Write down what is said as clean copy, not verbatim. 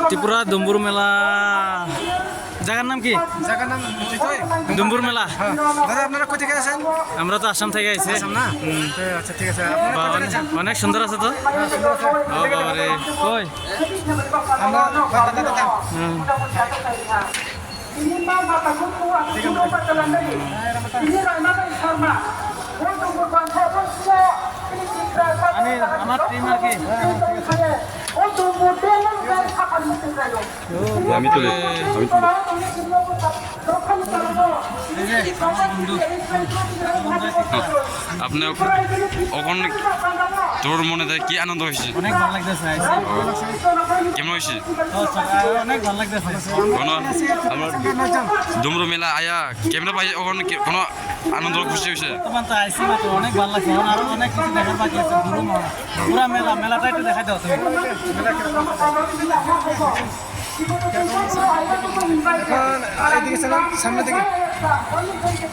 ত্রিপুরা ডুম্বুর মেলা জায়গার নাম কি? জায়গার নাম ডুম্বুর মেলা। দাদা আপনারা কোথা থেকে আসেন? আমরা তো আসাম থেকে আইছি। না আচ্ছা ঠিক আছে বা, অনেক সুন্দর আছে তো। ও বাবারে কই আমরা আমি আমার টিম আর কি আমি তুলি আপনি ওখানে তোর মনে দেয় কি আনন্দ হয়েছে? অনেক ভালো লাগতেছে। কেমন হয়েছে? অনেক ভালো লাগতেছে। কোনো আমার ডুমরু মেলা আয়া কেমন পাই ওখানে কোনো আনন্দ খুশি হয়েছে? বর্তমান তো আইসি মাত্র অনেক ভালো লাগছে। আরো অনেক কিছু দেখার বাকি আছে। পুরা মেলাটা একটু দেখাই দাও তুমি। এখন এদিকে সামনে থেকে